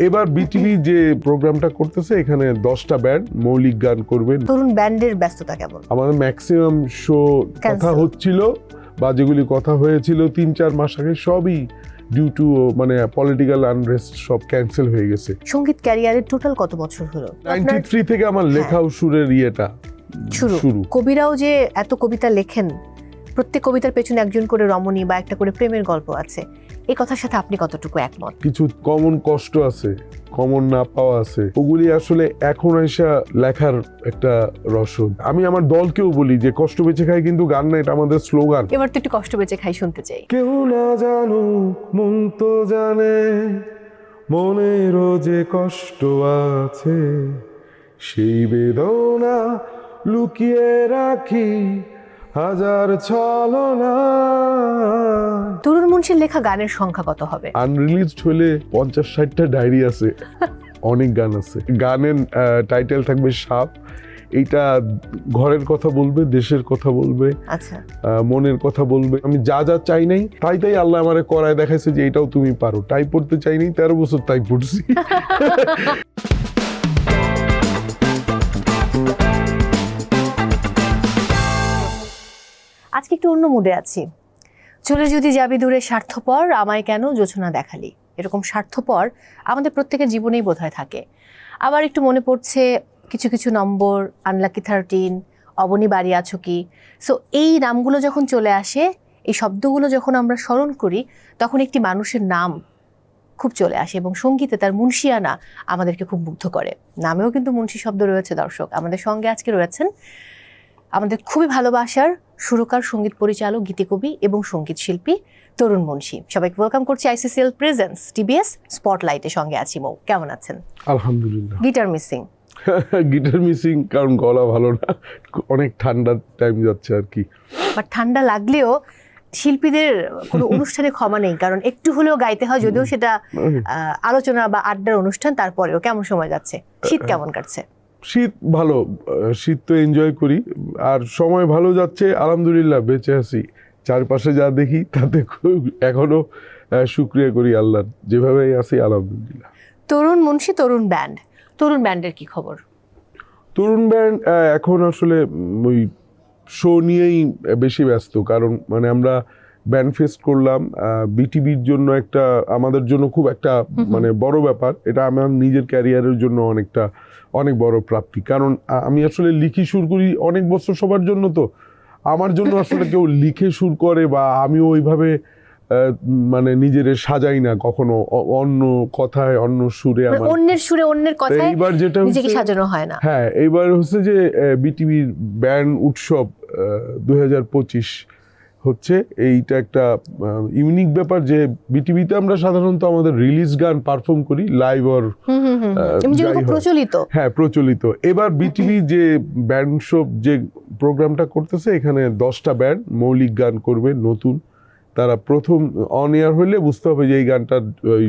এবার বিটিভি যে প্রোগ্রামটা করতেছে এখানে 10টা ব্যান্ড মৌলিক গান করবে। তরুণ ব্যান্ডের ব্যস্ততা কেমন? আমাদের ম্যাক্সিমাম শো কথা হচ্ছিল বা যেগুলি কথা হয়েছিল 3-4 মাস আগে সবই ডিউ টু মানে পলিটিক্যাল আনরেস্ট সব ক্যান্সেল হয়ে গেছে। সঙ্গীত ক্যারিয়ারের টোটাল কত বছর হলো? 93 থেকে আমার লেখা ও সুরের ইয়েটা শুরু। কবিরাও যে এত কবিতা লেখেন, প্রত্যেক কবিতার পেছনে একজন করে রমণী বা একটা করে প্রেমের গল্প আছে, এই কথার সাথে আপনি কতটুকু একমত? কিছু কমন কষ্ট আছে, কমন না পাওয়া আছে, ওগুলি আসলে এখন এসে লেখার একটা রসদ। আমি আমার দলকেও বলি যে কষ্ট বেঁচে খাই কিন্তু গান না, এটা আমাদের স্লোগান। এবার তো একটু কষ্ট বেঁচে খাই শুনতে চাই। কেউ না জানুক মন তো জানে, মনেরও যে কষ্ট আছে, সেই বেদনা লুকিয়ে রাখি হাজার ছলনা। তরুণ মুন্সির লেখা গানের সংখ্যা কত হবে? আনরিলিজড হলে 50-60টা ডায়েরি আছে, অনেক গান আছে। গানের টাইটেল থাকবে সাপ। এইটা ঘরের কথা বলবে, দেশের কথা বলবে, আচ্ছা, মনের কথা বলবে। আমি যা যা চাই নাই তাই আল্লাহ আমারে করায় দেখাইছে যে এটাও তুমি পারো। টাই পড়তে চাই নাই, 13 বছর তাই পড়ছি। আজকে একটু অন্য মুডে আছি। চলে যদি যাবি দূরে স্বার্থপর, আমায় কেন জোছনা দেখালি। এরকম স্বার্থপর আমাদের প্রত্যেকের জীবনেই বোধহয় থাকে। আবার একটু মনে পড়ছে কিছু কিছু নম্বর, আনলাকি 13, অবনী বাড়ি আছো কি। সো এই নামগুলো যখন চলে আসে, এই শব্দগুলো যখন আমরা স্মরণ করি, তখন একটি মানুষের নাম খুব চলে আসে এবং সঙ্গীতে তার মুন্সিয়ানা আমাদেরকে খুব মুগ্ধ করে। নামেও কিন্তু মুন্সি শব্দ রয়েছে। দর্শক, আমাদের সঙ্গে আজকে রয়েছেন আমাদের খুবই ভালোবাসার সুরকার, সঙ্গীত পরিচালক, গীতিকবি এবং সঙ্গীত শিল্পী তরুণ মুন্সি। সবাইকে ওয়েলকাম করছি আইসিসিএল প্রেজেন্স টিবিএস স্পটলাইটের সঙ্গে আছি। মৌ, কেমন আছেন? আলহামদুলিল্লাহ। Guitar missing? গিটার মিসিং কারণ গলা ভালো না, অনেক ঠান্ডা টাইম যাচ্ছে আর কি। বাট ঠান্ডা লাগলেও শিল্পীদের কোনো অনুষ্ঠানে ক্ষমা নেই, কারণ একটু হলেও গাইতে হয়, যদিও সেটা আলোচনা বা আড্ডার অনুষ্ঠান। তারপরেও কেমন সময় যাচ্ছে? শীত কেমন কাটছে? শীত ভালো, শীত তো এনজয় করি আর সময় ভালো যাচ্ছে আলহামদুলিল্লাহ। বেঁচে আছি, চারপাশে যা দেখি তাতে এখনো শুকরিয়া করি আল্লাহর, যেভাবে আছি আলহামদুলিল্লাহ। তরুণ মুন্সি, তরুণ ব্যান্ড, তরুণ ব্যান্ডের কি খবর? তরুণ ব্যান্ড এখন আসলে ওই শো নিয়েই বেশি ব্যস্ত, কারণ মানে আমরা ব্যান্ড ফেস্ট করলাম বিটিভির জন্য, একটা আমাদের জন্য খুব একটা মানে বড় ব্যাপার। এটা আমার নিজের ক্যারিয়ারের জন্য অনেক বড় প্রাপ্তি, কারণ আমি আসলে লিখি সুর করি অনেক বছর সবার জন্য, তো আমার জন্য আসলে কেউ লিখে সুর করে বা আমিও ওইভাবে মানে নিজের সাজাই না কখনো অন্য কথায়, অন্য সুরে, আমার অন্যের সুরে অন্যের কথায় এইবার যেটা নিজেকে সাজানো হয় না। হ্যাঁ, এইবার হচ্ছে যে বিটিভির ব্যান্ড উৎসব 2025 হচ্ছে। এইটা একটা ইউনিক ব্যাপার যে বিটিভিতে আমরা সাধারণত আমাদের রিলিজ গান পারফর্ম করি লাইভ অর প্রচলিত। হ্যাঁ, প্রচলিত। এবার বিটিভি যে ব্যান্ড শো যে প্রোগ্রামটা করতেছে, এখানে 10টা ব্যান্ড মৌলিক গান করবে নতুন। তারা প্রথম অন এয়ার হইলে বুঝতে হবে যে এই গানটার ওই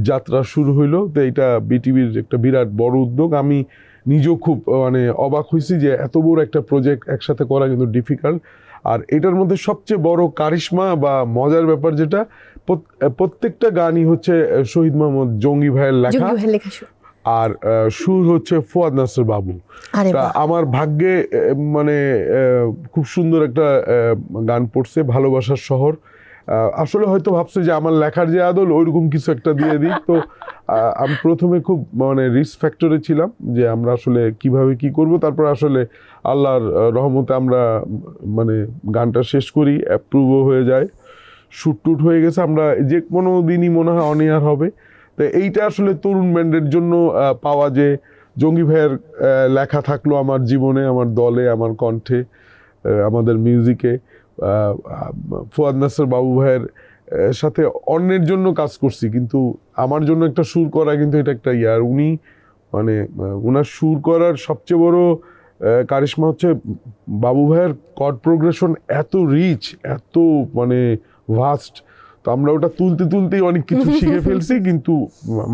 যাত্রা শুরু হইলো। তো এটা বিটিভির একটা বিরাট বড় উদ্যোগ। আমি নিজেও খুব মানে অবাক হয়েছি যে এত বড় একটা প্রজেক্ট একসাথে করা কিন্তু ডিফিকাল্ট। আর এটার মধ্যে সবচেয়ে বড় কারিশমা বা মজার ব্যাপার যেটা, প্রত্যেকটা গানই হচ্ছে শহীদ মোহাম্মদ জঙ্গি ভাইয়ের লেখা, আর সুর হচ্ছে ফুয়াদ নাসির বাবু। আমার ভাগ্যে মানে খুব সুন্দর একটা গান পড়ছে, ভালোবাসার শহর। আসলে হয়তো ভাবছে যে আমার লেখার যে আদল ওইরকম কিছু একটা দিয়ে দিই। তো আমি প্রথমে খুব মানে রিস্ক ফ্যাক্টরে ছিলাম যে আমরা আসলে কিভাবে কি করব। তারপর আসলে আল্লাহর রহমতে আমরা মানে গানটা শেষ করি, অ্যাপ্রুভও হয়ে যায়, শুট টুট হয়ে গেছে। আমরা যে কোনো দিনই মনে হয় অন এয়ার হবে। তো এইটা আসলে তরুণ ব্যান্ডের জন্য পাওয়া, যে জঙ্গি ভাইয়ের লেখা থাকলো আমার জীবনে, আমার দলে, আমার কণ্ঠে, আমাদের মিউজিকে। ফুয়াদ নাসির বাবু ভাইয়ের সাথে অন্যের জন্য কাজ করছি, কিন্তু আমার জন্য একটা সুর করা কিন্তু এটা একটা আর উনি মানে ওনার সুর করার সবচেয়ে বড় কারিশমা হচ্ছে বাবু ভাইয়ের কর্ড প্রোগ্রেশন এত রিচ, এত মানে ভাস্ট। তো আমরা ওটা তুলতেই অনেক কিছু শিখে ফেলছি, কিন্তু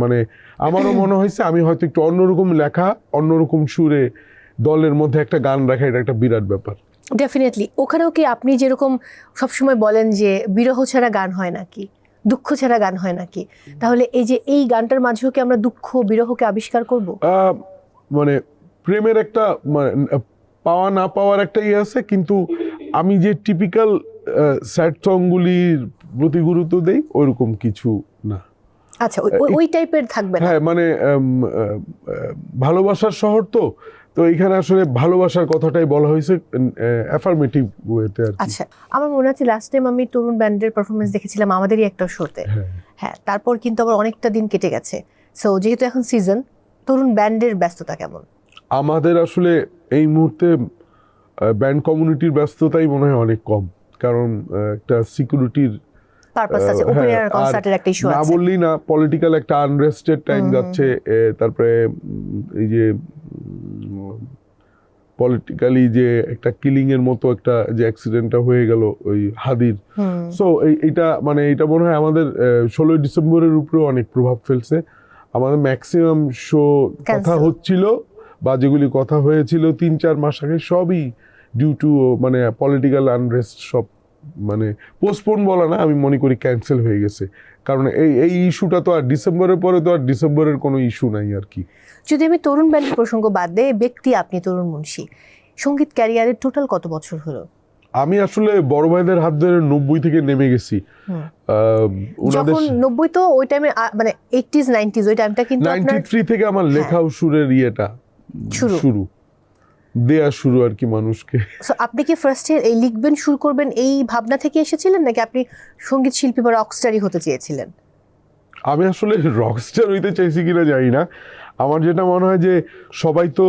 মানে আমারও মনে হয়েছে আমি হয়তো একটু অন্যরকম লেখা, অন্যরকম সুরে দলের মধ্যে একটা গান রাখা, এটা একটা বিরাট ব্যাপার। ডেফিনেটলি। ওখানেও কি আপনি যেরকম সবসময় বলেন যে বিরহ ছাড়া গান হয় নাকি, দুঃখ ছাড়া গান হয় নাকি? তাহলে এই যে এই গানটার মাঝেও কি আমরা দুঃখ বিরহকে আবিষ্কার করব? মানে প্রেমের একটা মানে পাওয়া না পাওয়ার একটা ইয়ে আছে, কিন্তু আমি যে টিপিক্যাল স্যাড সংগুলির প্রতি গুরুত্ব দেই ওইরকম কিছু না। আচ্ছা, ওই টাইপের থাকবে না। হ্যাঁ, মানে ভালোবাসার শহর তো এখানে আসলে ভালোবাসার কথাটাই বলা হয়েছে অ্যাফার্মেটিভ ওয়েতে আর কি। আচ্ছা, আমার মনে আছে লাস্ট টাইম আমি তরুণ ব্যান্ডের পারফরমেন্স দেখেছিলাম আমাদেরই একটা শোতে। হ্যাঁ, তারপর কিন্তু আবার অনেকটা দিন কেটে গেছে। সো যেহেতু এখন সিজন, তরুণ ব্যান্ডের ব্যস্ততা কেমন? আমাদের আসলে এই মুহূর্তে ব্যান্ড কমিউনিটির ব্যস্ততাই মনে হয় অনেক কম, কারণ একটা সিকিউরিটির পারপাস আছে, ওপেন এয়ার কনসার্টের একটা ইস্যু আছে। না বললেই না, পলিটিক্যাল একটা আনরেস্টেড টাইম যাচ্ছে। তারপরে এই যে পলিটিক্যালি যে একটা কিলিং এর মতো একটা যে অ্যাক্সিডেন্টটা হয়ে গেল ওই হাদির, সো এটা মানে এটা মনে হয় আমাদের 16 ডিসেম্বরের উপরেও অনেক প্রভাব ফেলছে। আমাদের ম্যাক্সিমাম শো কথা হচ্ছিল বা যেগুলি কথা হয়েছিল 3-4 মাস আগে, সবই ডিউ টু মানে পলিটিক্যাল আনরেস্ট, সব মানে পোস্টপোন বলা না, আমি মনে করি ক্যান্সেল হয়ে গেছে। কারণ এই ইস্যুটা তো আর ডিসেম্বরের পরে তো আর ডিসেম্বরের কোনো ইস্যু নাই আর কি। যদি আমি তরুণ ব্যান্ডের প্রসঙ্গ বাদ দেই, ব্যক্তি আপনি তরুণ মুন্সী, সঙ্গীত ক্যারিয়ারের টোটাল কত বছর হলো? আমি আসলে বড় ভাইদের হাত ধরে 90 থেকে নেমে গেছি। যখন 90 তো ওই টাইমে মানে 80s 90s ওই টাইমটা কিন্তু 93 থেকে আমার লেখা সুরের ইয়েটা শুরু দেয়া শুরু আর কি মানুষকে। সো আপনি কি ফার্স্টে এই লিখবেন শুরু করবেন এই ভাবনা থেকে এসেছিলেন, নাকি আপনি সঙ্গীত শিল্পী বা রকস্টারই হতে চেয়েছিলেন? আমি আসলে রকস্টার হইতে চাইছি কিনা জানি না। আমার যেটা মনে হয় যে সবাই তো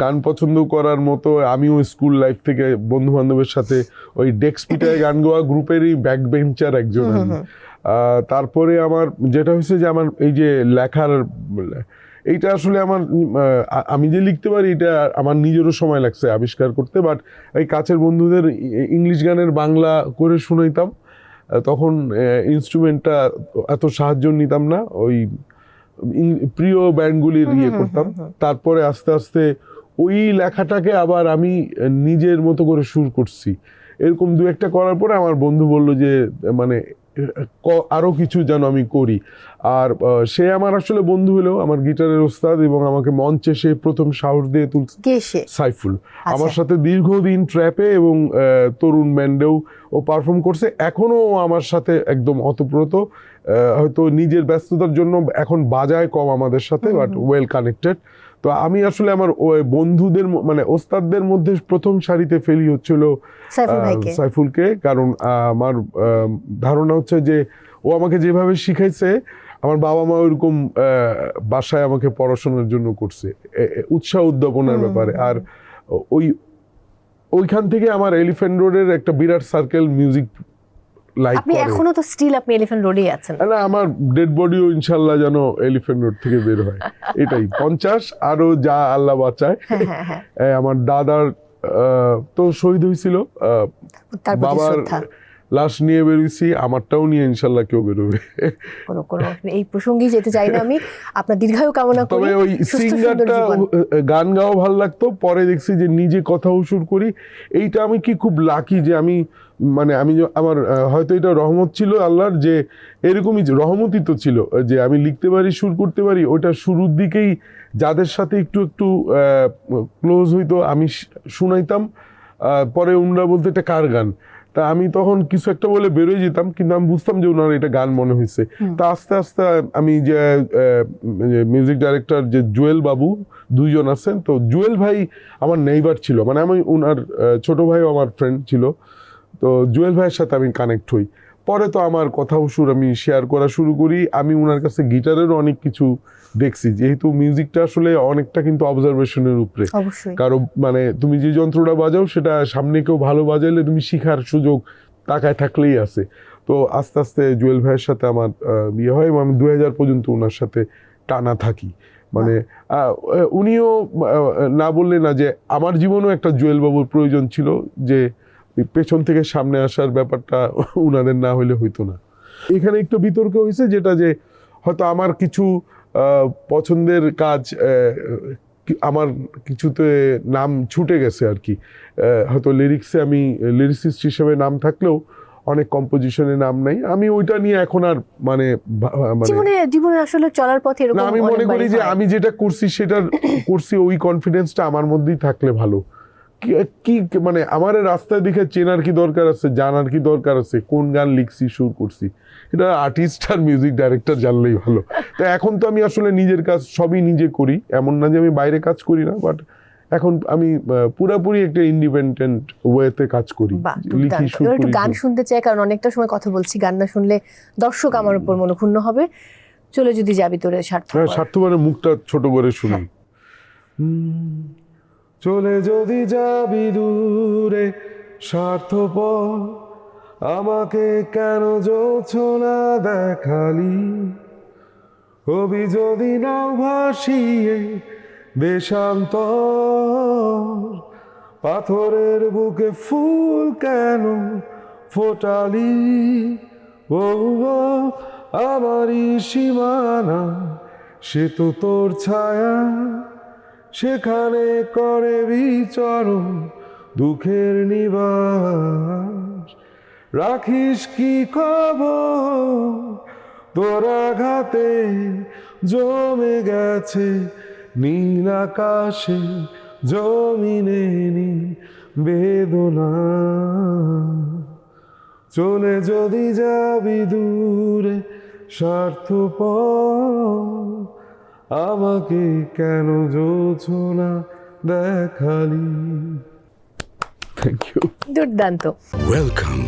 গান পছন্দ করার মতো, আমিও স্কুল লাইফ থেকে বন্ধু বান্ধবের সাথে ওই ডেস্ক পিটায় গান গাওয়া গ্রুপেরই ব্যাক বেঞ্চার একজন আমি। তারপরে আমার যেটা হয়েছে যে আমার এই যে লেখার এইটা আসলে আমার আমি যে লিখতে পারি এটা আমার নিজেরও সময় লাগছে আবিষ্কার করতে। বাট এই কাছের বন্ধুদের ইংলিশ গানের বাংলা করে শুনাইতাম, তখন ইনস্ট্রুমেন্টটা এত সাহায্য নিতাম না, ওই প্রিয় ব্যান্ডগুলির ইয়ে করতাম। তারপরে আস্তে আস্তে ওই লেখাটাকে আবার আমি নিজের মতো করে সুর করছি। এরকম দু একটা করার পরে আমার বন্ধু বলল যে মানে আরো কিছু যেন আমি করি। আর সে আমার আসলে বন্ধু হলেও আমার গিটারের ওস্তাদ, এবং আমাকে মঞ্চে সে প্রথম সাহস দিয়ে তুলছে সাইফুল। আমার সাথে দীর্ঘদিন ট্র্যাপে এবং তরুণ ব্যান্ডেও ও পারফর্ম করছে, এখনো আমার সাথে একদম অতপ্রত। হয়তো নিজের ব্যস্ততার জন্য এখন বাজায় কম আমাদের সাথে, বাট ওয়েল কানেক্টেড। তো আমি আসলে আমার বন্ধুদের মানে ওস্তাদদের মধ্যে প্রথম সারিতে ফেলি হচ্ছিল সাইফুলকে, কারণ আমার ধারণা হচ্ছে যে ও আমাকে যেভাবে শিখাইছে, আমার বাবা মা ওইরকম বাসায় আমাকে পড়াশোনার জন্য করছে, উৎসাহ উদ্দীপনার ব্যাপারে। আর ওইখান থেকে আমার এলিফ্যান্ট রোডের একটা বিরাট সার্কেল মিউজিক লাইক করে। আপনি এখনো তো স্টিল আপনি এলিফ্যান্ট রোডেই আছেন। না, আমার ডেড বডিও ইনশাআল্লাহ যেন এলিফ্যান্ট রোড থেকে বের হয়, এটাই 50 আরো যা আল্লাহ বাঁচায়। আমার দাদার তো শহীদ হয়েছিল, বাবার লাশ নিয়ে বেরোইছি, আমারটাও নিয়ে ইনশাল্লাহ কেউ বেরোবে। এই প্রসঙ্গে যেতে চাই না আমি, আপনার দীর্ঘায়ু কামনা করি। তবে ওই সিঙ্গারটা গান গাওয়া ভালো লাগতো, পরে দেখছি যে নিজে কথাও সুর করি। এইটা আমি কি খুব লাকি যে আমি মানে আমি আমার হয়তো এটা রহমত ছিল আল্লাহর, যে এরকমই রহমতই তো ছিল যে আমি লিখতে পারি, সুর করতে পারি। ওইটা শুরুর দিকেই যাদের সাথে একটু একটু ক্লোজ হইতো আমি শুনাইতাম, পরে উনরা বলতে এটা কার গান, তা আমি তখন কিছু একটা বলে বেরোয় যেতাম, কিন্তু আমি বুঝতাম যে ওনার এটা গান মনে হয়েছে। তা আস্তে আস্তে আমি যে মিউজিক ডাইরেক্টর যে জুয়েল বাবু, দুইজন আছেন, তো জুয়েল ভাই আমার নেইবার ছিল, মানে আমি ওনার ছোট ভাইও আমার ফ্রেন্ড ছিল, তো জুয়েল ভাইয়ের সাথে আমি কানেক্ট হই। পরে তো আমার কথাও সুর আমি শেয়ার করা শুরু করি। আমি ওনার কাছে গিটারেরও অনেক কিছু দেখছি, যেহেতু মিউজিকটা আসলে অনেকটা কিন্তু অবজারভেশনের উপরে। কারো মানে তুমি যে যন্ত্রটা বাজাও সেটা সামনে কেউ ভালো বাজাইলে তুমি শিখার সুযোগ তাকায় থাকলেই আছে। তো আস্তে আস্তে জুয়েল ভাইয়ের সাথে আমার বিয়ে হয়, এবং আমি 2000 পর্যন্ত ওনার সাথে টানা থাকি। মানে উনিও না বললে না যে আমার জীবনেও একটা জুয়েল বাবুর প্রয়োজন ছিল, যে পেছন থেকে সামনে আসার ব্যাপারটা উনাদের না হইলে হইতো না। এখানে একটু বিতর্ক হয়েছে, যেটা যে হয়তো আমার কিছু পছন্দের কাজ আমার কিছুতে নাম ছুটে গেছে আর কি। হয়তো লিরিক্সে আমি লিরিসিস্ট হিসেবে নাম থাকলেও অনেক কম্পোজিশনে নাম নাই, আমি ওইটা নিয়ে এখন আর মানে জীবনে আসলে চলার পথে এরকম না, আমি মনে করি যে আমি যেটা করছি সেটার করছি, ওই কনফিডেন্সটা আমার মধ্যেই থাকলে ভালো। কি মানে আমার রাস্তায় দেখে চেনার কি দরকার আছে, জানার কি দরকার আছে কোন গান লিখছি, সুর করছি, এটা আর্টিস্ট আর মিউজিক ডাইরেক্টর জানলেই ভালো। তো এখন তো আমি আসলে নিজের কাজ সবই নিজে করি, এমন না যে আমি বাইরে কাজ করি না, বাট এখন আমি পুরাপুরি একটা ইন্ডিপেন্ডেন্ট ওয়েতে কাজ করি, লিখি, সুর করি। একটু গান শুনতে চাই, কারণ অনেকটা সময় কথা বলছি, গান না শুনলে দর্শক আমার উপর মনোক্ষুণ্ণ হবে। চলে যদি যাবি তোরে স্বার্থপরের মুখটা ছোট করে শুনি। চলে যদি যাবি দূরে স্বার্থপর, আমাকে কেন জোছনা দেখালি, হবি যদি নাও ভাসিয়ে দেশান্তর, পাথরের বুকে ফুল কেন ফোটালি, ও আমারই সীমানা সে তো তোর ছায়া, সেখানে করে বিচরণ দুঃখের নিবাস, রাখিস কি খবর তোর আঘাতে জমে গেছে নীল আকাশে জমিনে বেদনা, চলে যদি যাবি দূরে স্বার্থপর, আমাকে কেন জোছনা দেখালি। Thank you. দুর্দান্ত। Welcome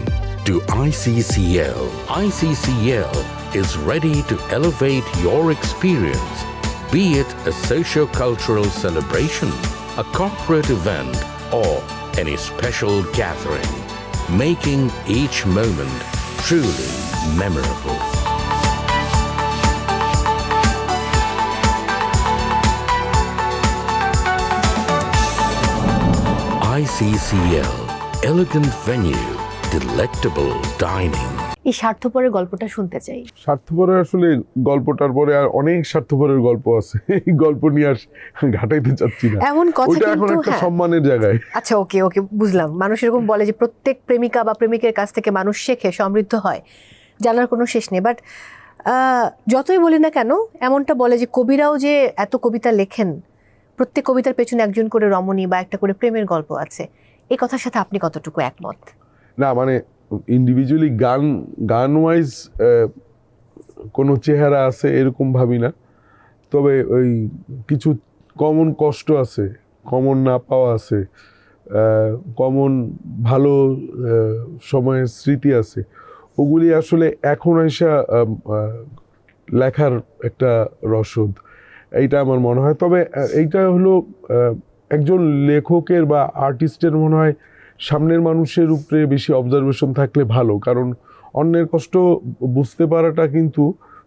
to ICCL. ICCL is ready to elevate your experience, be it a socio-cultural celebration, a corporate event, or any special gathering, making each moment truly memorable. ICCL, elegant venue, delectable dining. এই স্বার্থপরের গল্পটা শুনতে চাই। স্বার্থপরের আসলে গল্পটার পরে আর অনেক স্বার্থপরের গল্প আছে, এই গল্প নিয়ে আর ঘাটাইতে চাচ্ছি না, এমন কথা ওইটা এখন কিন্তু একটা সম্মানের জায়গায়। আচ্ছা, ওকে বুঝলাম। মানুষ এরকম বলে যে প্রত্যেক প্রেমিকা বা প্রেমিকের কাছ থেকে মানুষ শেখে, সমৃদ্ধ হয়, জানার কোনো শেষ নেই। বাট যতই বলি না কেন, এমনটা বলে যে কবিরাও যে এত কবিতা লেখেন, প্রত্যেক কবিতার পেছনে একজন করে রমণী বা একটা করে প্রেমের গল্প আছে। এই কথার সাথে আপনি কতটুকু একমত? না, মানে ইন্ডিভিজুয়ালি গান ওয়াইজ কোনো চেহারা আছে এরকম ভাবি না, তবে ওই কিছু কমন কষ্ট আছে, কমন না পাওয়া আছে, কমন ভালো সময়ের স্মৃতি আছে, ওগুলি আসলে এখন এসে লেখার একটা রসদ, এইটা আমার মনে হয়। তবে এইটা হলো একজন লেখকের বা আর্টিস্টের মনে হয় সামনের মানুষের উপরে বেশি অবজারভেশন থাকলে ভালো, কারণ অন্যের কষ্ট বুঝতে পারাটা কিন্তু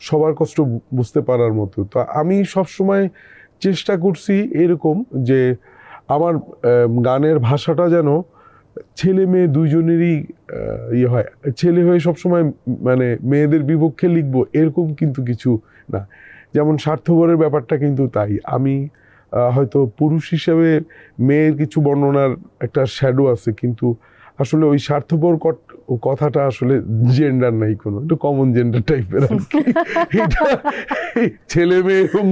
সবার কষ্ট বুঝতে পারার মতো। তো আমি সবসময় চেষ্টা করছি এরকম যে আমার গানের ভাষাটা যেন ছেলে মেয়ে দুইজনেরই ইয়ে হয়, ছেলে হয়ে সবসময় মানে মেয়েদের বিপক্ষে লিখবো এরকম কিন্তু কিছু না। যেমন স্বার্থপরের ব্যাপারটা কিন্তু তাই, আমি হয়তো পুরুষ হিসেবে মেয়ের কিছু বর্ণনার একটা শ্যাডো আছে, কিন্তু আসলে ওই স্বার্থপর কথাটা আসলে জেন্ডার নাই কোনো, একটু কমন জেন্ডার টাইপের আর কি। এটা ছেলে মেয়ে এবং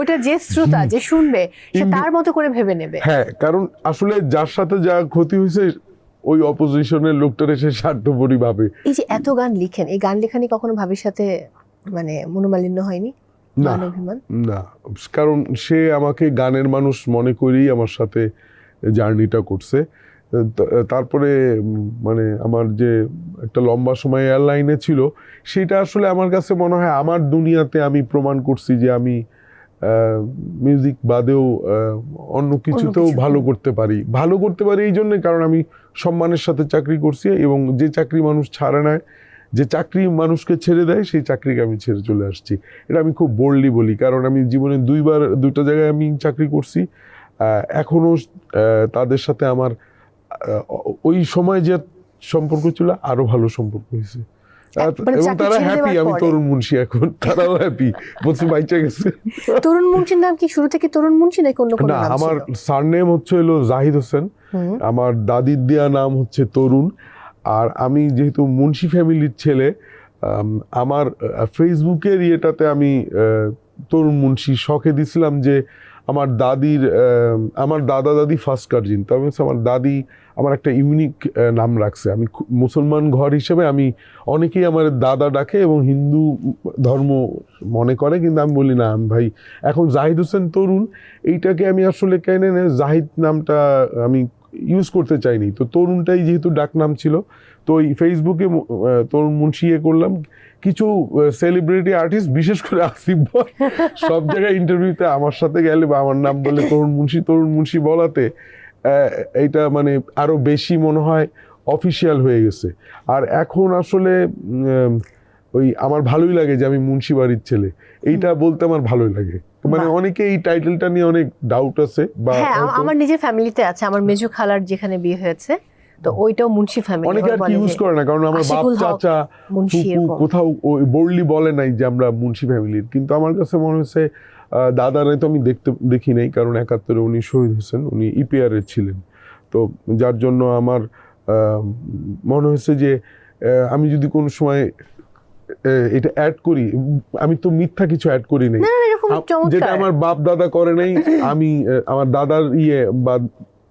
ওটা যে শ্রোতা যে শুনবে সে তার মতো করে ভেবে নেবে। হ্যাঁ, কারণ আসলে যার সাথে যা ক্ষতি হয়েছে ওই অপোজিশনের লোকটার এসে স্বার্থপরই ভাবে। এই যে এত গান লিখেন, এই গান লেখানি কখনো ভাবির সাথে মানে মনোমালিন্য হয়নি? না, কারণ সে আমাকে গানের মানুষ মনে করেই আমার সাথে জার্নিটা করছে। তারপরে মানে আমার যে একটা লম্বা সময় এয়ারলাইনে ছিল, সেটা আসলে আমার কাছে মনে হয় আমার দুনিয়াতে আমি প্রমাণ করছি যে আমি মিউজিক বাদেও অন্য কিছুতেও ভালো করতে পারি এই জন্যে, কারণ আমি সম্মানের সাথে চাকরি করছি, এবং যে চাকরি মানুষ ছাড়ে না, যে চাকরি মানুষকে ছেড়ে দেয়, সেই চাকরিকে আমি ছেড়ে চলে আসছি। এটা আমি খুব বোল্ডলি বলি, কারণ আমি জীবনে দুইটা জায়গায় আমি চাকরি করছি। এখনো তাদের সাথে আমার ওই সময় যে সম্পর্ক ছিল আরো ভালো সম্পর্ক হয়েছে, এবং তারা হ্যাপি। আমি তরুণ মুন্সি, এখন তারাও হ্যাপি, বলছে বাইচা গেছে। তরুণ মুন্সির নাম কি শুরু থেকে তরুণ মুন্সি নাকি অন্য কোনো নাম ছিল? আমার সারনেম হচ্ছে হলো জাহিদ হোসেন, আমার দাদির দেয়া নাম হচ্ছে তরুণ, আর আমি যেহেতু মুন্সি ফ্যামিলির ছেলে, আমার ফেসবুকের ইয়েটাতে আমি তরুণ মুন্সি শখে দিছিলাম যে আমার আমার দাদা দাদি ফার্স্ট গার্জিয়ান, তবে আমার দাদি আমার একটা ইউনিক নাম রাখছে। আমি মুসলমান ঘর হিসেবে আমি, অনেকেই আমার দাদা ডাকে এবং হিন্দু ধর্ম মনে করে, কিন্তু আমি বলি না, আমি ভাই এখন জাহিদ হোসেন তরুণ, এইটাকে আমি আসলে কেন জাহিদ নামটা আমি ইউজ করতে চাইনি, তো তরুণটাই যেহেতু ডাক নাম ছিল, তো ওই ফেসবুকে তরুণ মুন্সি করলাম। কিছু সেলিব্রিটি আর্টিস্ট, বিশেষ করে আসিফ ভাই, সব জায়গায় ইন্টারভিউতে আমার সাথে গেলে বা আমার নাম বলে তরুণ মুন্সি বলাতে এইটা মানে আরো বেশি মনে হয় অফিসিয়াল হয়ে গেছে। আর এখন আসলে ওই আমার ভালোই লাগে যে আমি মুন্সি বাড়ির ছেলে, এইটা বলতে আমার ভালোই লাগে। মানে অনেকে এই টাইটেলটা নিয়ে অনেক ডাউট আছে, বা আমার নিজের ফ্যামিলিতে আছে, আমার মেজু খালার যেখানে বিয়ে হয়েছে, তো ওইটাও মুন্সি ফ্যামিলি। অনেকে আর কি ইউজ করে না, কারণ আমার বাপ চাচা কোথাও বোল্ডলি বলে নাই যে আমরা মুন্সি ফ্যামিলির। কিন্তু আমার কাছে মনে হচ্ছে দাদারাই তো আমি দেখি নাই, কারণ 71-এ উনি শহীদ হোসেন, উনি ইপিআর এর ছিলেন। তো যার জন্য আমার মনে হয়েছে যে আমি যদি কোনো সময় এটা অ্যাড করি, আমি তো মিথ্যা কিছু অ্যাড করি নাই, যেটা আমার বাপ দাদা করে নাই। আমি আমার দাদার বা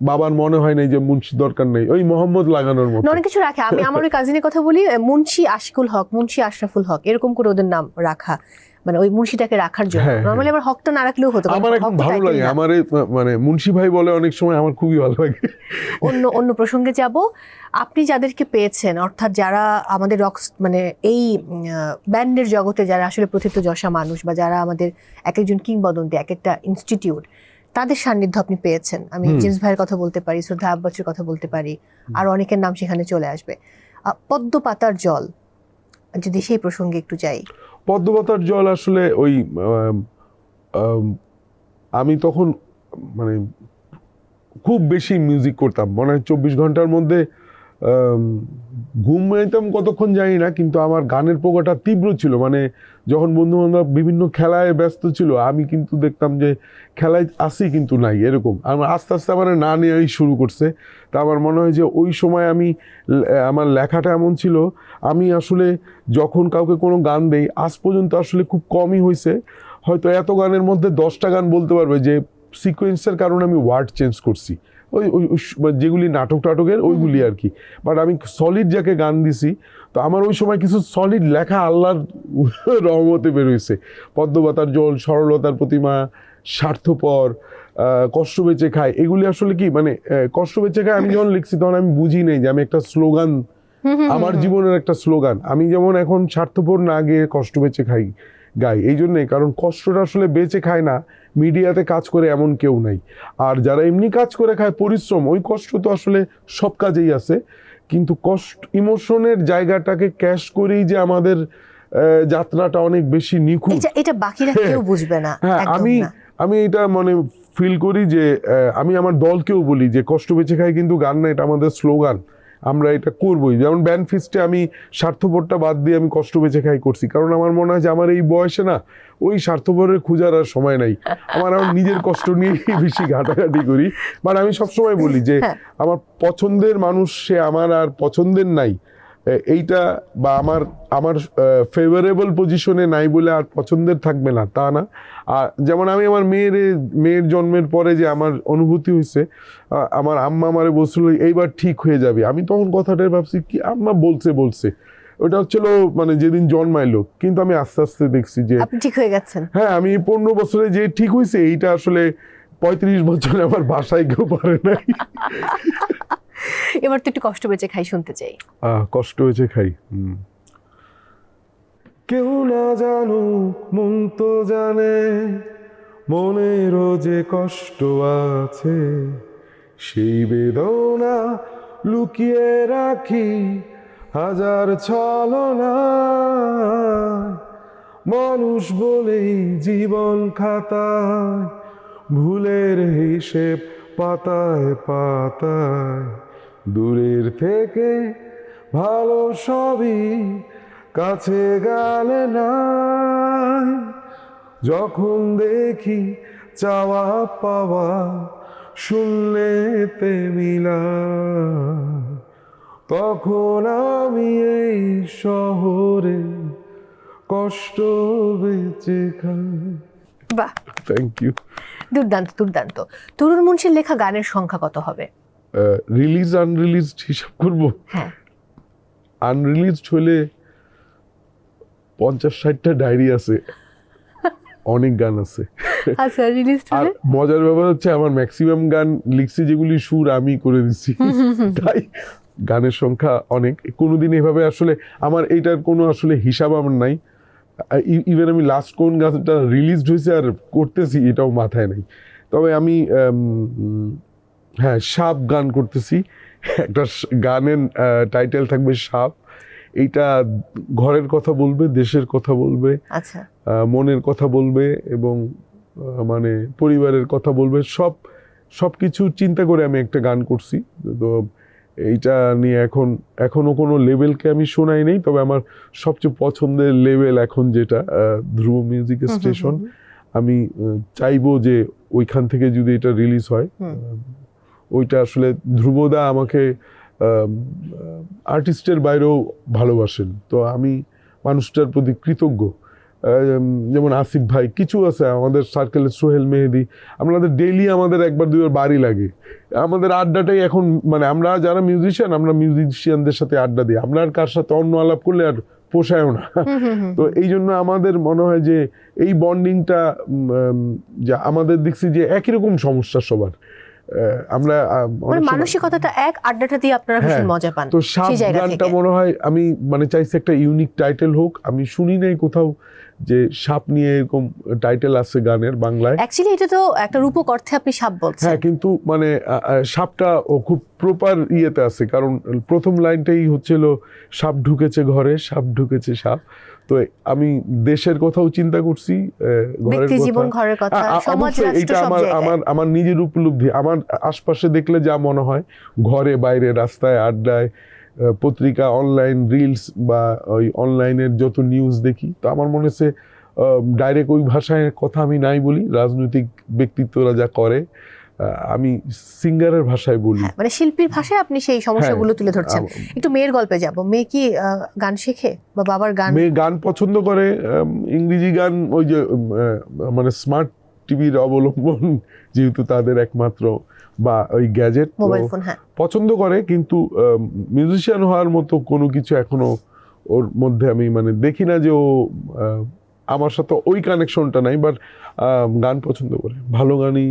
বাবার মনে হয় নাই যে মুন্সি দরকার নেই, ওই মোহাম্মদ লাগানোর মতো অনেক কিছু রাখে। আমি আমার ওই কাজিনের কথা বলি, মুন্সি আশিকুল হক, মুন্সি আশরাফুল হক, এরকম করে ওদের নাম রাখা, মানে ওই মুন্সিটাকে রাখার জন্য। নরমালি আমার হকটা না রাখলেও হতো। আমার এখন ভালো লাগে, আমার মানে মুন্সি ভাই বলে অনেক সময়, আমার খুবই ভালো লাগে। অন্য প্রসঙ্গে যাব। আপনি যাদেরকে পেয়েছেন, অর্থাৎ যারা আমাদের মানে এই ব্যান্ডের জগতে যারা আসলে প্রথিতযশা মানুষ, বা যারা আমাদের এক একজন কিংবদন্তি, এক একটা ইনস্টিটিউট, তাদের সান্নিধ্য আপনি পেয়েছেন। আমি জেমস ভাইয়ের কথা বলতে পারি, শ্রদ্ধা আব্বাসের কথা বলতে পারি, আর অনেকের নাম সেখানে চলে আসবে। পদ্ম পাতার জল, যদি সেই প্রসঙ্গে একটু যাই। পদ্ম পাতার জল আসলে ওই আমি তখন মানে খুব বেশি মিউজিক করতাম, মনে হয় 24 ঘন্টার মধ্যে ঘুমাইতাম কতক্ষণ জানি না, কিন্তু আমার গানের পোকাটা তীব্র ছিল। মানে যখন বন্ধু বান্ধব বিভিন্ন খেলায় ব্যস্ত ছিল, আমি কিন্তু দেখতাম যে খেলায় আসি কিন্তু নাই, এরকম আমার আস্তে আস্তে আমার না নেওয়াই শুরু করছে। তা আমার মনে হয় যে ওই সময় আমার লেখাটা এমন ছিল, আমি আসলে যখন কাউকে কোনো গান দেই, আজ পর্যন্ত আসলে খুব কমই হয়েছে, হয়তো এত গানের মধ্যে 10টা গান বলতে পারবে যে সিকোয়েন্সের কারণে আমি ওয়ার্ড চেঞ্জ করছি, ওই যেগুলি টাটকের ওইগুলি আর কি। বাট আমি সলিড যাকে গান দিছি, তো আমার ওই সময় কিছু সলিড লেখা আল্লাহর রহমতে বেরোইছে। পদ্মপাতার জল, সরলতার প্রতিমা, স্বার্থপর, কষ্ট বেঁচে খায়, এগুলি আসলে কি মানে কষ্ট বেঁচে খায় আমি যখন লিখছি তখন আমি বুঝি নেই যে আমি একটা স্লোগান, আমার জীবনের একটা স্লোগান। আমি যেমন এখন স্বার্থপর না গিয়ে কষ্ট বেঁচে গাই এই জন্যে, কারণ কষ্টটা আসলে বেঁচে খায় না, মিডিয়াতে কাজ করে এমন কেউ নাই। আর যারা এমনি কাজ করে খায় পরিশ্রম, ওই কষ্ট তো আসলে সব কাজেই আছে, কিন্তু কষ্ট ইমোশনের জায়গাটাকে ক্যাশ করেই যে আমাদের যাত্রাটা অনেক বেশি নিখুঁত, এটা বাকিরা কেউ বুঝবে না। হ্যাঁ, আমি এটা মানে ফিল করি যে আমি আমার দলকেও বলি যে কষ্ট বেঁচে খাই কিন্তু গান না, এটা আমাদের স্লোগান, আমরা এটা করবোই। যেমন ব্যান্ড ফিস্টে আমি স্বার্থপরটা বাদ দিয়ে আমি কষ্ট বেঁচে খাই করছি, কারণ আমার মনে হয় যে আমার এই বয়সে না ওই স্বার্থপরের খোঁজার আর সময় নাই, আমার নিজের কষ্ট নিয়ে বেশি ঘাটাঘাটি করি। মানে আমি সবসময় বলি যে আমার পছন্দের মানুষ সে আমার আর পছন্দের নাই, এইটা বা আমার ফেভারেবল পজিশনে নাই বলে আর পছন্দের থাকবে না তা না। আর যেমন আমি আমার মেয়ের জন্মের পরে যে আমার অনুভূতি হয়েছে, আমার আম্মা আমারে বলছিল এইবার ঠিক হয়ে যাবে, আমি তখন কথাটা ভাবছি কি আম্মা বলছে ওটা হচ্ছিল মানে যেদিন জন্মাইলো, কিন্তু আমি আস্তে আস্তে দেখছি যে ঠিক হয়ে গেছেন। হ্যাঁ, আমি 15 বছরে যে ঠিক হয়েছে, এইটা আসলে 35 বছরে আমার বাসায় কেউ পারে নাই। এবার তো একটু কষ্ট বেঁচে খাই শুনতে চাই। কষ্ট বেঁচে খাই। কেউ না জানুক মন তো জানে, মনেরও যে কষ্ট আছে, সেই বেদনা লুকিয়ে রাখি হাজার ছলনা। মানুষ বলেই জীবন খাতায় ভুলের হিসেব পাতায় পাতায়, দূরের থেকে ভালো সবই কাছে গেলে নাই। যখন দেখি চাওয়া পাওয়া শূন্যেতে মিলা, কখন আমি এই শহরে কষ্ট বেঁচে খাই। বাহ, থ্যাংক ইউ। দুর্দান্ত দুর্দান্ত। তরুণ মুন্সির লেখা গানের সংখ্যা কত হবে? রিলিজ আনরিলিজড হিসাব করবো? হ্যাঁ, আনরিলিজড হলে 50-60টা ডায়েরি আছে, অনেক গান আছে। আচ্ছা, রিলিজ আর মজার ব্যাপার হচ্ছে আমার ম্যাক্সিমাম গান লিখছি যেগুলি সুর আমি করে দিচ্ছি, তাই গানের সংখ্যা অনেক। কোনোদিন এভাবে আসলে আমার এইটার কোনো আসলে হিসাব আমার নাই। ইভেন আমি লাস্ট কোন গানটা রিলিজড হয়েছে আর করতেছি এটাও মাথায় নাই। তবে আমি হ্যাঁ সাপ গান করতেছি, একটা গানের টাইটেল থাকবে সাপ। এইটা ঘরের কথা বলবে, দেশের কথা বলবে, আচ্ছা, মনের কথা বলবে এবং মানে পরিবারের কথা বলবে, সব কিছু চিন্তা করে আমি একটা গান করছি। তো এইটা নিয়ে এখনো কোনো লেভেলকে আমি শোনাই নেই, তবে আমার সবচেয়ে পছন্দের লেভেল এখন যেটা ধ্রুব মিউজিক স্টেশন, আমি চাইবো যে ওইখান থেকে যদি এটা রিলিজ হয়, ওইটা আসলে ধ্রুবদা আমাকে আর্টিস্টের বাইরেও ভালোবাসেন, তো আমি মানুষটার প্রতি কৃতজ্ঞ। যেমন আসিফ ভাই, কিছু আছে আমাদের সার্কেলের, সোহেল মেহেদি, আমাদের ডেইলি আমাদের একবার দুইবার বাড়ি লাগে। আমাদের আড্ডাটাই এখন মানে আমরা যারা মিউজিশিয়ান, আমরা মিউজিশিয়ানদের সাথে আড্ডা দিই, আমরা আর কার সাথে অন্য আলাপ করলে আর পোষায়ও না। তো এই জন্য আমাদের মনে হয় যে এই বন্ডিংটা, যে আমাদের দেখছি যে একই রকম সমস্যা সবার, আমরা মানসিকতাটা এক, আড্ডাটা দিয়ে আপনারা ভীষণ মজা পান। তো সাপ গানটা মনে হয় আমি মানে চাইছি একটা ইউনিক টাইটেল হোক। আমি শুনি নাই কোথাও যে সাপ নিয়ে এরকম টাইটেল আছে গানের বাংলায়। অ্যাকচুয়ালি এটা তো একটা রূপক অর্থে আপনি সাপ বলছেন। হ্যাঁ, কিন্তু মানে সাপটা খুব প্রপার ইয়েতে আছে, কারণ প্রথম লাইনটাই হচ্ছিল সাপ ঢুকেছে ঘরে, সাপ ঢুকেছে সাপ। তো আমি দেশের কথাও চিন্তা করছি, ব্যক্তি জীবন, ঘরের কথা, সমাজ, রাষ্ট্র, সব জায়গায়। আমার নিজের উপলব্ধি, আমার আশপাশে দেখলে যা মনে হয়, ঘরে বাইরে রাস্তায় আড্ডায়, পত্রিকা, অনলাইন রিলস বা ওই অনলাইনের যত নিউজ দেখি, তো আমার মনে হচ্ছে ডাইরেক্ট ওই ভাষায় কথা আমি নাই বলি, রাজনৈতিক ব্যক্তিত্বরা যা করে আমি সিঙ্গারের ভাষায় বলি, মানে শিল্পীর ভাষায় আপনি সেই সমস্যাগুলো তুলে ধরছেন। একটু মেয়ের গল্পে যাব। মেয়ে কি গান শেখে বা বাবার গান? মেয়ে গান পছন্দ করে, ইংরেজি গান, ওই যে মানে স্মার্ট টিভির অবলম্বন যেহেতু তাদের একমাত্র, বা ওই গ্যাজেট মোবাইল ফোন, হ্যাঁ, পছন্দ করে, কিন্তু মিউজিশিয়ান হওয়ার মতো কোনো কিছু এখনো ওর মধ্যে আমি মানে দেখি না যে ও আমার সাথে ওই কানেকশনটা নাই। বাট গান পছন্দ করে, ভালো গানই,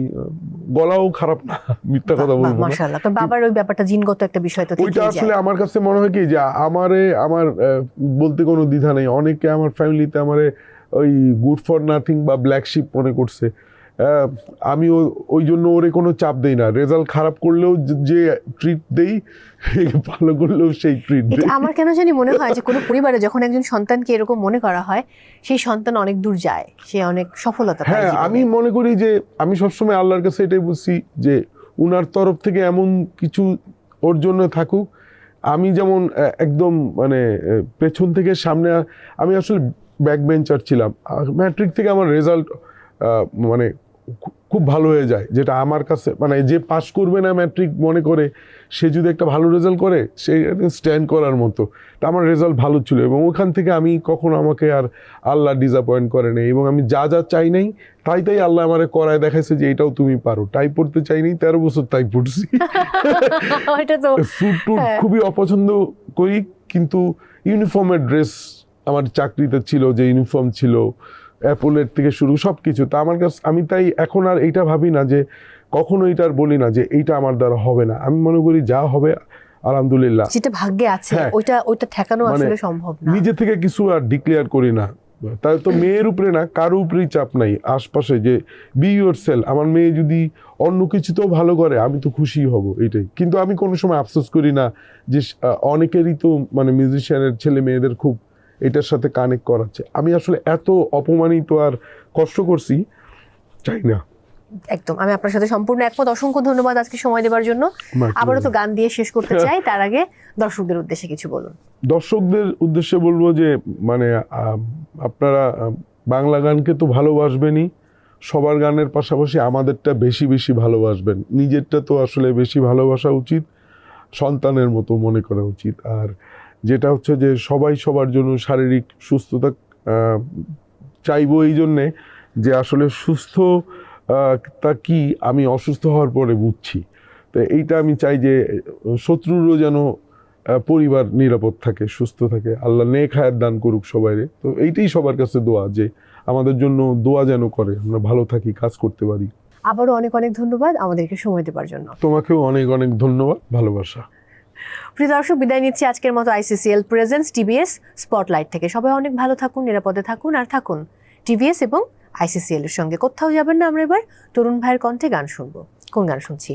গলাও খারাপ না, মিথ্যা কথা বলবো না। মাশাআল্লাহ। তো বাবার ওই ব্যাপারটা জিনগত একটা বিষয় তো থেকেই ওইটা যায়। আসলে আমার কাছে মনে হয় কি যে আমার বলতে কোনো দ্বিধা নেই। অনেকে আমার ফ্যামিলিতে আমারে ওই গুড ফর নাথিং বা ব্ল্যাক শিপ মনে করছে। আমি ওই জন্য ওরে কোনো চাপ দেই না। রেজাল্ট খারাপ করলেও যে ট্রিট দেই, ভালো করলেও সেই ট্রিট দেই। আমার কেন জানি মনে হয় যে কোনো পরিবারে যখন একজন সন্তানকে এরকম মনে করা হয়, সেই সন্তান অনেক দূর যায়, সে অনেক সফলতা পায়। হ্যাঁ, আমি মনে করি যে আমি সবসময় আল্লাহর কাছে এটাই বলছি যে উনার তরফ থেকে এমন কিছু ওর জন্য থাকুক। আমি যেমন একদম মানে পেছন থেকে সামনে, আমি আসলে ব্যাক বেঞ্চার ছিলাম। ম্যাট্রিক থেকে আমার রেজাল্ট মানে খুব ভালো হয়ে যায়, যেটা আমার কাছে মানে যে পাস করবে না ম্যাট্রিক মনে করে, সে যদি একটা ভালো রেজাল্ট করে, সে স্ট্যান্ড করার মতো। তা আমার রেজাল্ট ভালো ছিল এবং ওখান থেকে আমি কখনো আমাকে আর আল্লাহ ডিসঅ্যাপয়েন্ট করে নাই, এবং আমি যা যা চাই নাই তাই আল্লাহ আমারে করায় দেখাইছে যে এটাও তুমি পারো। টাই পড়তে চাই নাই, 13 বছর তাই পড়ছি। স্যুট টুট খুবই অপছন্দ করি, কিন্তু ইউনিফর্মের ড্রেস আমার চাকরিতে ছিল, যে ইউনিফর্ম ছিল অ্যাপলের থেকে শুরু সব কিছু। তা আমার কাছে, আমি তাই এখন আর এইটা ভাবি না যে কখনো এইটার বলি না যে এইটা আমার দ্বারা হবে না। আমি মনে করি যা হবে আলহামদুলিল্লাহ, যেটা ভাগ্যে আছে ওইটা ঠেকানো আসলে সম্ভব না। নিজে থেকে কিছু আর ডিক্লেয়ার করি না। তাই তো মেয়ের উপরে না, কারো উপরেই চাপ নাই আশপাশে, যে বি ইউর সেলফ। আমার মেয়ে যদি অন্য কিছুতেও ভালো করে, আমি তো খুশি হব, এইটাই। কিন্তু আমি কোনো সময় আফসোস করি না যে অনেকেরই তো মানে মিউজিশিয়ানের ছেলে মেয়েদের খুব এটার সাথে কানেক্ট করাচ্ছে। আমি আসলে এত অপমানিত আর কষ্ট করছি, চাই না। একদম, আমি আপনার সাথে সম্পূর্ণ একমত। অসংখ্য ধন্যবাদ আজকে সময় দেওয়ার জন্য। আবারও তো গান দিয়ে শেষ করতে চাই, তার আগে দর্শকদের উদ্দেশ্যে কিছু বলুন। দর্শকদের উদ্দেশ্যে বলবো যে মানে আপনারা বাংলা গানকে তো ভালোবাসবেনই, সবার গানের পাশাপাশি আমাদেরটা বেশি বেশি ভালোবাসবেন। নিজেরটা তো আসলে বেশি ভালোবাসা উচিত। সন্তানের মতো মনে করা উচিত। আর যেটা হচ্ছে যে সবাই সবার জন্য শারীরিক সুস্থতা চাইবো এই জন্যে যে আসলে সুস্থ তা কি আমি অসুস্থ হওয়ার পরে বুঝছি। তো এইটা আমি চাই যে শত্রুরও যেন পরিবার নিরাপদ থাকে, সুস্থ থাকে, আল্লাহ নেক হায়াত দান করুক সবাইরে। তো এইটাই সবার কাছে দোয়া, যে আমাদের জন্য দোয়া যেন করে, আমরা ভালো থাকি, কাজ করতে পারি। আবারও অনেক অনেক ধন্যবাদ আমাদেরকে সময় দেওয়ার জন্য। তোমাকেও অনেক অনেক ধন্যবাদ, ভালোবাসা। প্রিয় দর্শক, বিদায় নিচ্ছি আজকের মতো ICCL প্রেজেন্টস টিভিএস স্পটলাইট থেকে। সবাই অনেক ভালো থাকুন, নিরাপদে থাকুন, আর থাকুন টিভিএস এবং ICCL এর সঙ্গে। কোথাও যাবেন না। আমরা এবার তরুণ ভাইয়ের কণ্ঠে গান শুনবো। কোন গান শুনছি?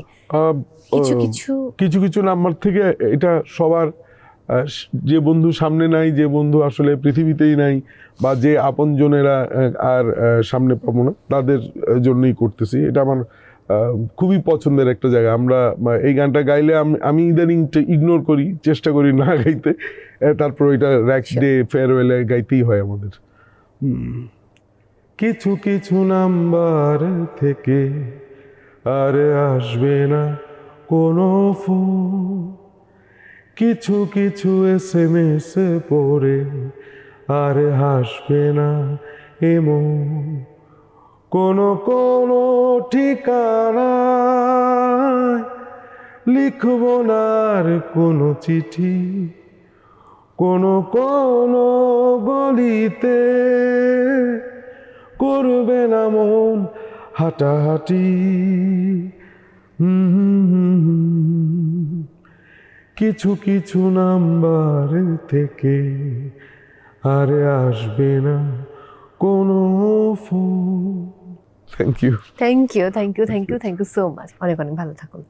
কিছু কিছু নাম্বার থেকে। এটা সবার, যে বন্ধু সামনে নাই, যে বন্ধু আসলে পৃথিবীতেই নাই, বা যে আপনজনেরা আর সামনে পাবো না, তাদের জন্যই করতেছি। এটা আমার খুবই পছন্দের একটা জায়গা। আমরা এই গানটা গাইলে আমি ইদানিং ইগনোর করি, চেষ্টা করি না গাইতে, তারপর এটা র্যাক ডে ফেয়ারওয়েলে গাইতেই হয় আমাদের। কিছু কিছু নাম্বার থেকে আর আসবে না কোনো ফোন, কিছু কিছু SMS পড়ে আর হাসবে না এমন, কোনো কোনো ঠিকানায় লিখব না আর কোনো চিঠি, কোনো কোনো গলিতে করবে না মন হাঁটাহাঁটি। কিছু কিছু নাম্বার থেকে আর আসবে না কোনো phone. Thank you, thank you so much. অনেক অনেক ভালো থাকুন।